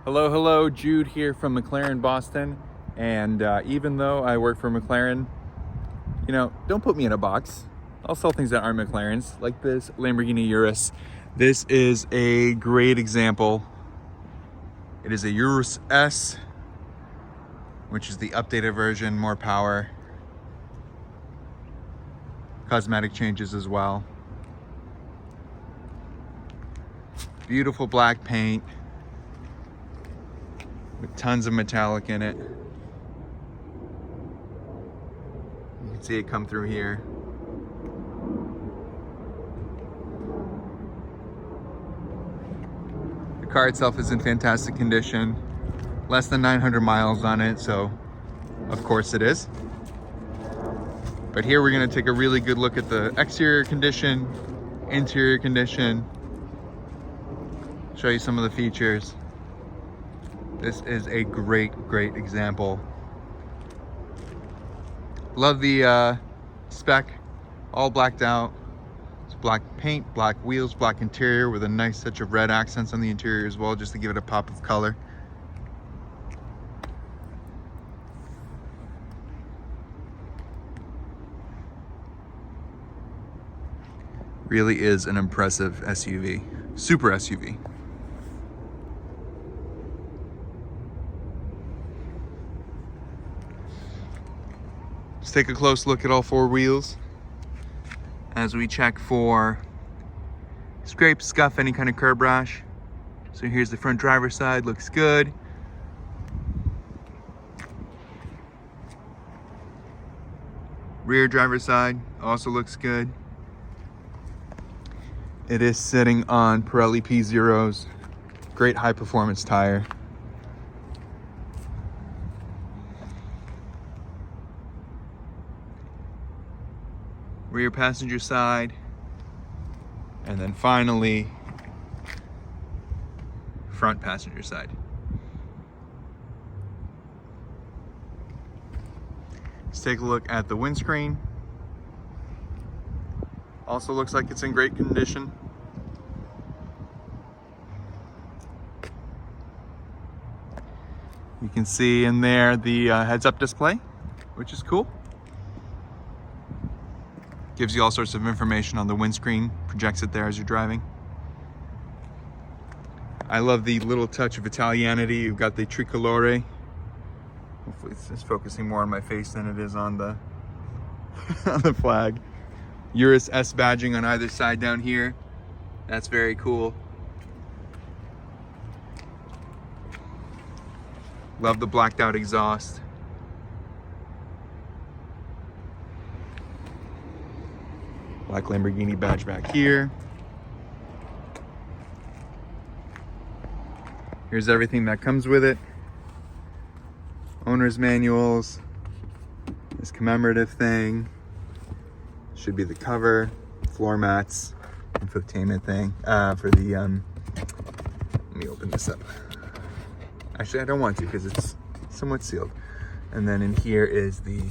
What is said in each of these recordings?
Hello, hello, Jude here from McLaren Boston. And even though I work for McLaren, don't put me in a box. I'll sell things that aren't McLaren's, like this Lamborghini Urus. This is a great example. It is a Urus S, which is the updated version, more power, cosmetic changes as well. Beautiful black paint with tons of metallic in it. You can see it come through here. The car itself is in fantastic condition. Less than 900 miles on it, so of course it is. But here we're gonna take a really good look at the exterior condition, interior condition, show you some of the features. This is a great example. Love the spec, all blacked out. It's black paint, black wheels, black interior with a nice touch of red accents on the interior as well, just to give it a pop of color. Really is an impressive SUV, super SUV. Let's take a close look at all four wheels as we check for scrape, scuff, any kind of curb rash. So here's the front driver's side, looks good. Rear driver's side also looks good. It is sitting on Pirelli P0s, great high performance tire. Rear passenger side, and then finally front passenger side. Let's take a look at the windscreen. Also looks like it's in great condition. You can see in there the heads-up display, which is cool. Gives you all sorts of information on the windscreen, projects it there as you're driving. I love the little touch of Italianity. You've got the tricolore. Hopefully it's just focusing more on my face than it is on the, on the flag. Urus S badging on either side down here. That's very cool. Love the blacked out exhaust. Black Lamborghini badge back here. Here's everything that comes with it. Owner's manuals. This commemorative thing. Should be the cover. Floor mats. Infotainment thing. For the, let me open this up. Actually, I don't want to because it's somewhat sealed. And then in here is the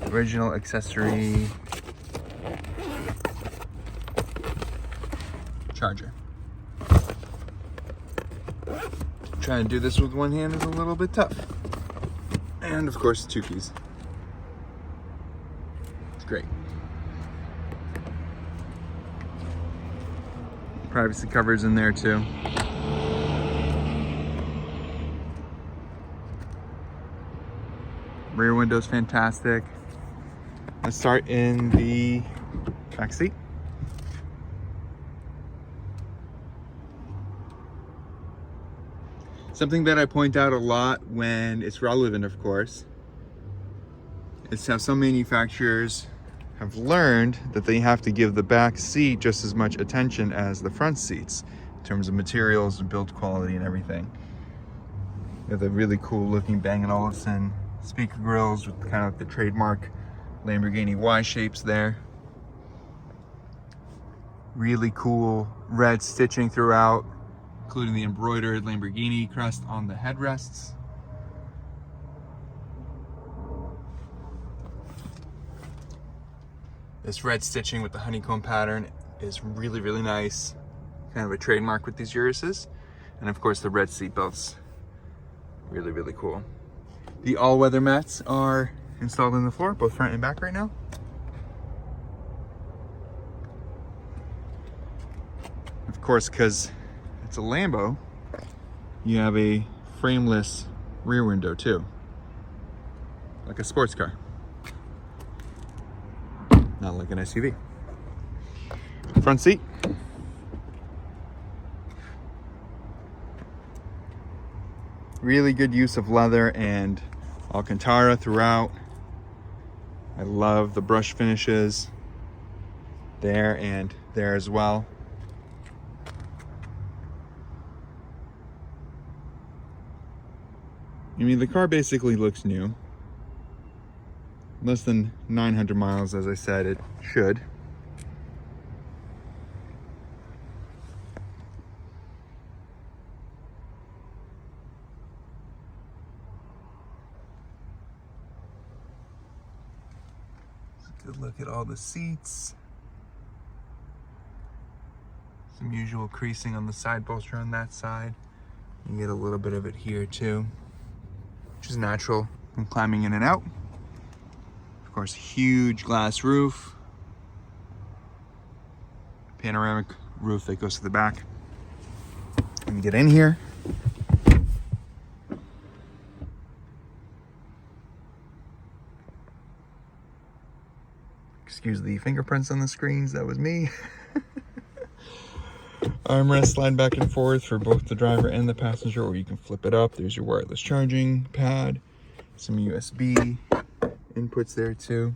original accessory charger. Trying to do this with one hand is a little bit tough. And of course, 2 keys. It's great. Privacy covers in there too. Rear window's fantastic. Let's start in the back seat. Something that I point out a lot when it's relevant, of course, is how some manufacturers have learned that they have to give the back seat just as much attention as the front seats in terms of materials and build quality and everything. You have the really cool looking Bang & Olufsen speaker grills with kind of like the trademark Lamborghini Y shapes there. Really cool red stitching throughout, including the embroidered Lamborghini crest on the headrests. This red stitching with the honeycomb pattern is really nice. Kind of a trademark with these Uruses. And of course the red seat belts, really, really cool. The all-weather mats are installed in the floor, both front and back right now. Of course, because it's a Lambo, you have a frameless rear window too, like a sports car, not like an SUV. Front seat. Really good use of leather and Alcantara throughout. I love the brush finishes there and there as well. I mean, the car basically looks new. Less than 900 miles, as I said, it should. Good look at all the seats. Some usual creasing on the side bolster on that side. You get a little bit of it here too, which is natural from climbing in and out. Of course, huge glass roof. Panoramic roof that goes to the back. Let me get in here. Excuse the fingerprints on the screens, that was me. Armrest slide back and forth for both the driver and the passenger, or you can flip it up. There's your wireless charging pad, some USB inputs there too.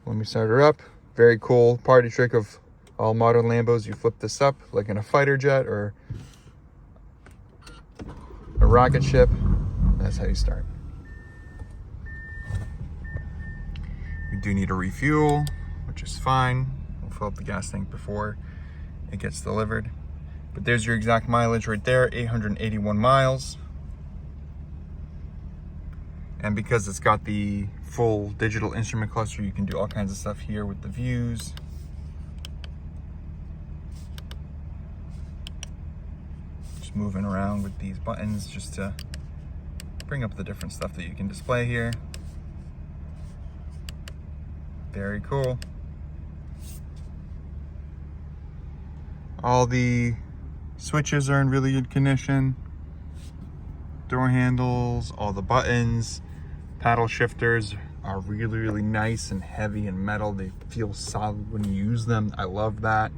Let me start her up. Very cool party trick of all modern Lambos. You flip this up like in a fighter jet or a rocket ship. That's how you start. We do need a refuel, which is fine. We'll fill up the gas tank before it gets delivered. But there's your exact mileage right there, 881 miles. And because it's got the full digital instrument cluster, you can do all kinds of stuff here with the views. Just moving around with these buttons just to bring up the different stuff that you can display here. Very cool. All the switches are in really good condition. Door handles, all the buttons, paddle shifters are really, really nice and heavy and metal. They feel solid when you use them. I love that.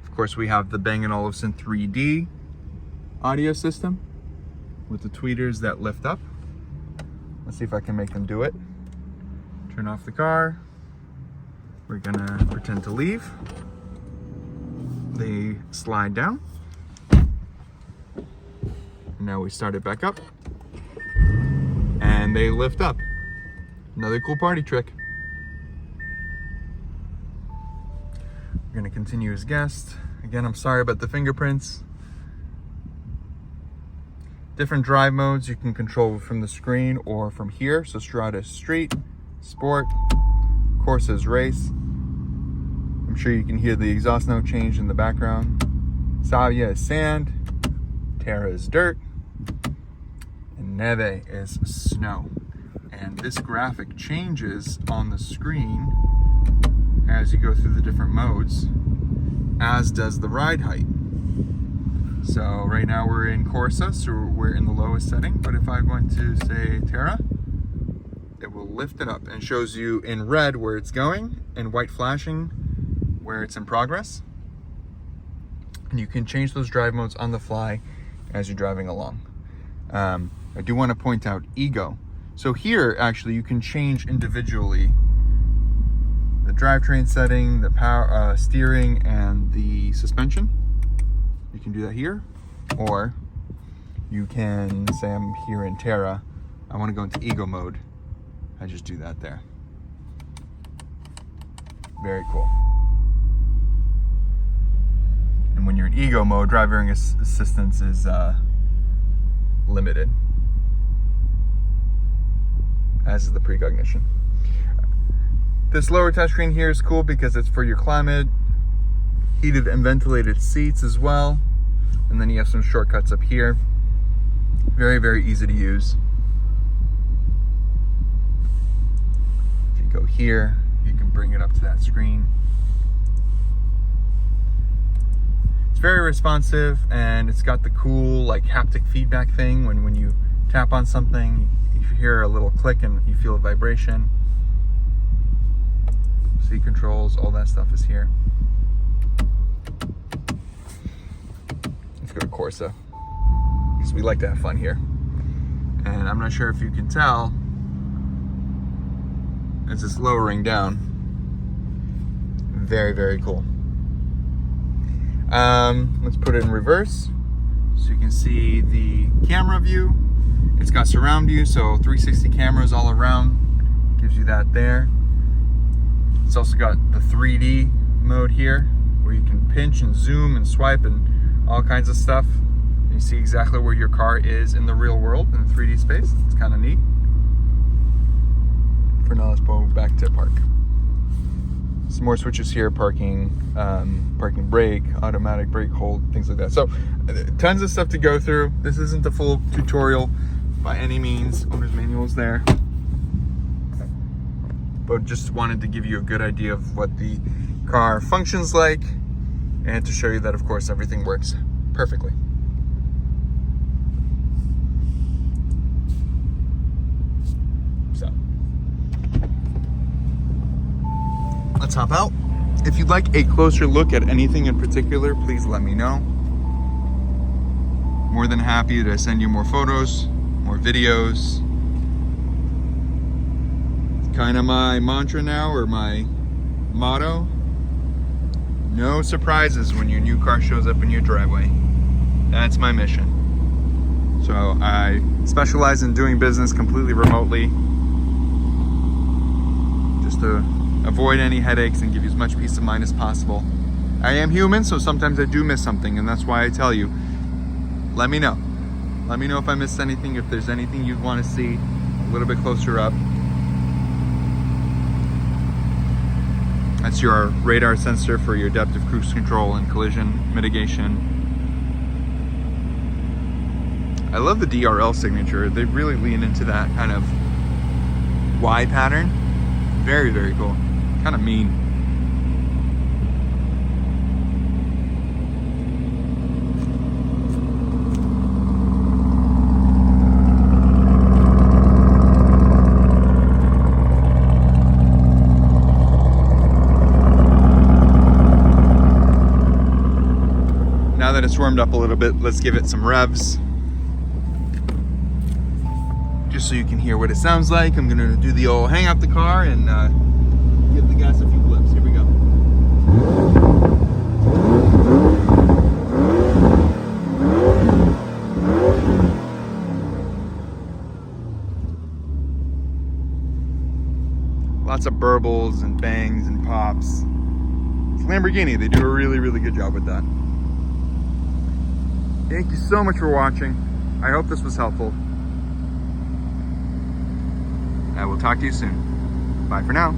Of course, we have the Bang & Olufsen 3D audio system with the tweeters that lift up. Let's see if I can make them do it. Turn off the car. We're gonna pretend to leave. They slide down. Now we start it back up. And they lift up. Another cool party trick. We're gonna continue as guest. Again, I'm sorry about the fingerprints. Different drive modes you can control from the screen or from here. So Strada is street, sport, Corsa is race. I'm sure you can hear the exhaust note change in the background. Savia is sand, Terra is dirt, and Neve is snow. And this graphic changes on the screen as you go through the different modes, as does the ride height. So right now we're in Corsa, so we're in the lowest setting, but if I went to say Terra, it will lift it up and shows you in red where it's going and white flashing where it's in progress. And you can change those drive modes on the fly as you're driving along. I do want to point out Ego. So here actually you can change individually the drivetrain setting, the power steering, and the suspension. You can do that here, or you can say I'm here in Terra, I want to go into Ego mode. I just do that there. Very cool. And when you're in Ego mode, driving assistance is limited, as is the precognition. This lower touchscreen here is cool because it's for your climate. heated and ventilated seats as well. And then you have some shortcuts up here. Very, very easy to use. If you go here, you can bring it up to that screen. It's very responsive, and it's got the cool like haptic feedback thing when you tap on something, you hear a little click and you feel a vibration. Seat controls, all that stuff is here. Let's go to Corsa, because we like to have fun here. And I'm not sure if you can tell, as it's lowering down. Very, very cool. Let's put it in reverse so you can see the camera view. It's got surround view, so 360 cameras all around. Gives you that there. It's also got the 3D mode here, where you can pinch and zoom and swipe and all kinds of stuff. You see exactly where your car is in the real world, in the 3D space. It's kind of neat. For now, let's go back to park. Some more switches here: parking, parking brake, automatic brake hold, things like that. So tons of stuff to go through. This isn't the full tutorial by any means. Owner's manual is there, but just wanted to give you a good idea of what the car functions like, and to show you that of course everything works perfectly. So let's hop out. If you'd like a closer look at anything in particular, please let me know. More than happy to send you more photos, more videos. It's kind of my mantra now, or my motto. No surprises when your new car shows up in your driveway. That's my mission. So I specialize in doing business completely remotely, just to avoid any headaches and give you as much peace of mind as possible. I am human, so sometimes I do miss something, and that's why I tell you, let me know. Let me know if I missed anything, if there's anything you'd want to see a little bit closer up. That's your radar sensor for your adaptive cruise control and collision mitigation. I love the DRL signature. They really lean into that kind of Y pattern. Very, very cool. Kind of mean. Now that it's warmed up a little bit, let's give it some revs. Just so you can hear what it sounds like, I'm gonna do the old hang up the car and give the gas a few blips. Here we go. Lots of burbles and bangs and pops. It's Lamborghini. They do a really, really good job with that. Thank you so much for watching. I hope this was helpful. I will talk to you soon. Bye for now.